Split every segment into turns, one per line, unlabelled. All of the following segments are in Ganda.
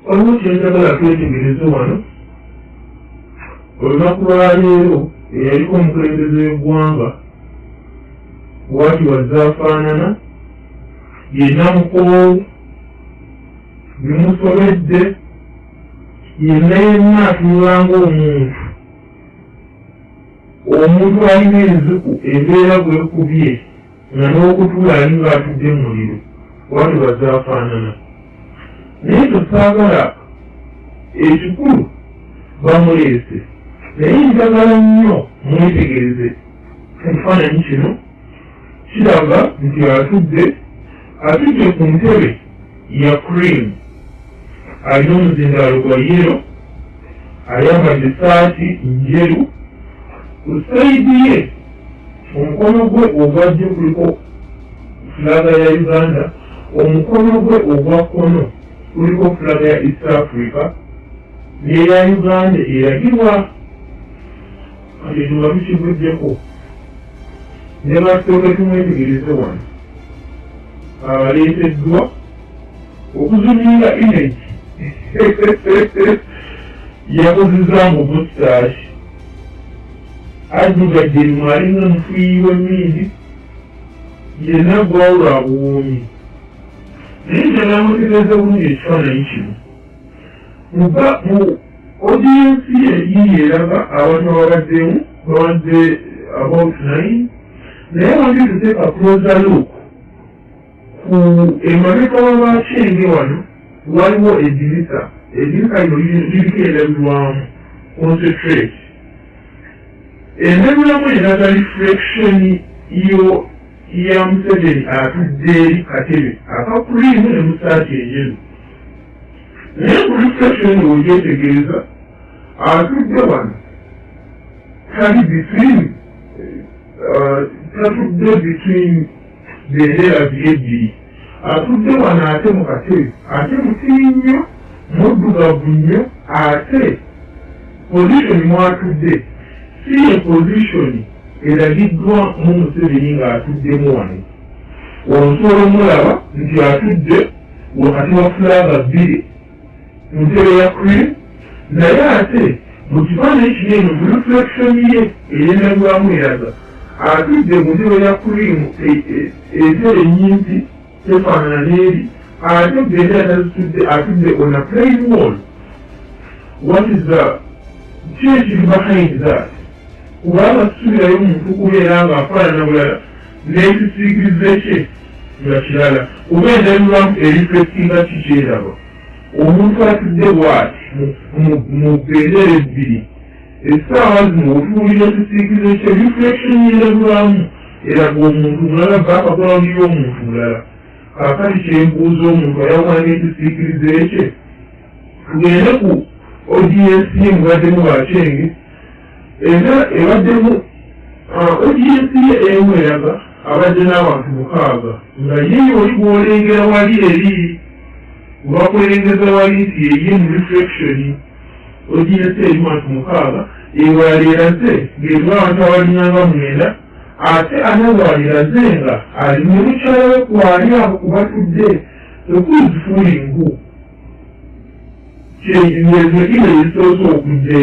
waliwo kyenjagala twetegereze wano. Olunaku lwa leero eyaliko omukulembeze w'eggwanga bw'ati wazaafaanana yenna mukoowu bimusobedde yenna atunula ng'omuntu alina enziku embeera bwekubye nga n'okutuula ali ng'atudde mu muliro bw'ati wazaafaanana. Naye tosaagala ekikulu bamuleese naye njagala nnyo mwetegereze ekifaananyi kino kiraga nti atudde ku ntebe ya cream, alina omuzindaalo gwa yero, ayambadde essaati njeru, ku sayidi ye omukono gwe ogwa ddyo kuliko fulaga ya Uganda, omukono gwe ogwa kkono kuliko fulaga ya East Africa n'eya Uganda eragibwa. Kati tuba tukiguddeko ne basooka tumwetegereze wano abaleeteddwa okuzuminga image yakozeza mu bustaashi addugadde emu alinga mufuyi w'emmindi yenna gwawula buwoomi. Naye njagala mutegeeze bulungi ekifaananyi kino mu audiensi ye yiye eraga abantu ababaddemu babadde about 9, naye wange tuteeka closer look ku emabega w'abakyenge wano waliwo eddirisa lino liriko endabirwamu concentrate. Endabirwamu eraga reflection ya Museveni atudde eri katebe akakurimu ne musaati enjeru. Naye ku reflection ogyetegereza atudde wano tatudde between bendera ebbiri, atudde wano ate mu katebe ate mutinnyo muddugavu nnyo, ate position mwatudde si ye position eragiddwa mu Museveni ng'atuddemu wano. Osobola omulaba nti atudde wakati wa fulaga bbiri mu ntebe ya cream, naye ate mu kifaananyi kino eno mu reflection ye ey'endabirwamu eraga atudde mu ntebe ya cream entebe ennyimpi tefaanana n'eri, ate bendera tazitudde, atudde on a plain wall. What is that? Ki ekiri behind that? Kubanga tusubirayo omuntu kubeera ng'afaanana bulala n'ekisiikirize kye nga kirala, oba endabirwamu eriflectinga kikyeraba. Omuntu atudde bw'ati mu bendera ebbiri, essaawa zino otuwulira ekisiikirize kye reflection y'endabirwamu eraga omuntu mulala background y'omuntu mulala. Kaakati kyembuuza omuntu ayawula n'ekisiikirize kye, tugende ku audiensi ye mubaddemu bakyenge era ebaddemu audiensi ye emu eraga abadde n'abantu 6 nga ye oli bw'olengera wali eri bakwerengeza wali nti yeye mu reflection audiensi erimu abantu 6 ewaliraze ng'erimu abantu abalinganga 9 ate anawaliraze nga ali mu mukyala we kwali abo kubatudde okuzifuula enku kyenyezwe kino ekisoose okujja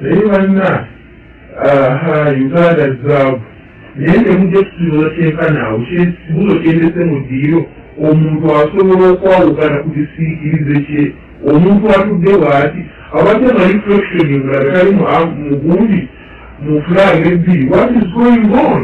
naye banna Uganda zaabu naye temujja kukibuzo kyenkanaawo kibuzo kyendese mu ddiiro omuntu asobola okwawukana ku kisiikirize kye. Omuntu atudde bw'ati abadde nga reflection ngalaga tali mu gundi mu fulaga ebbiri. What is going on?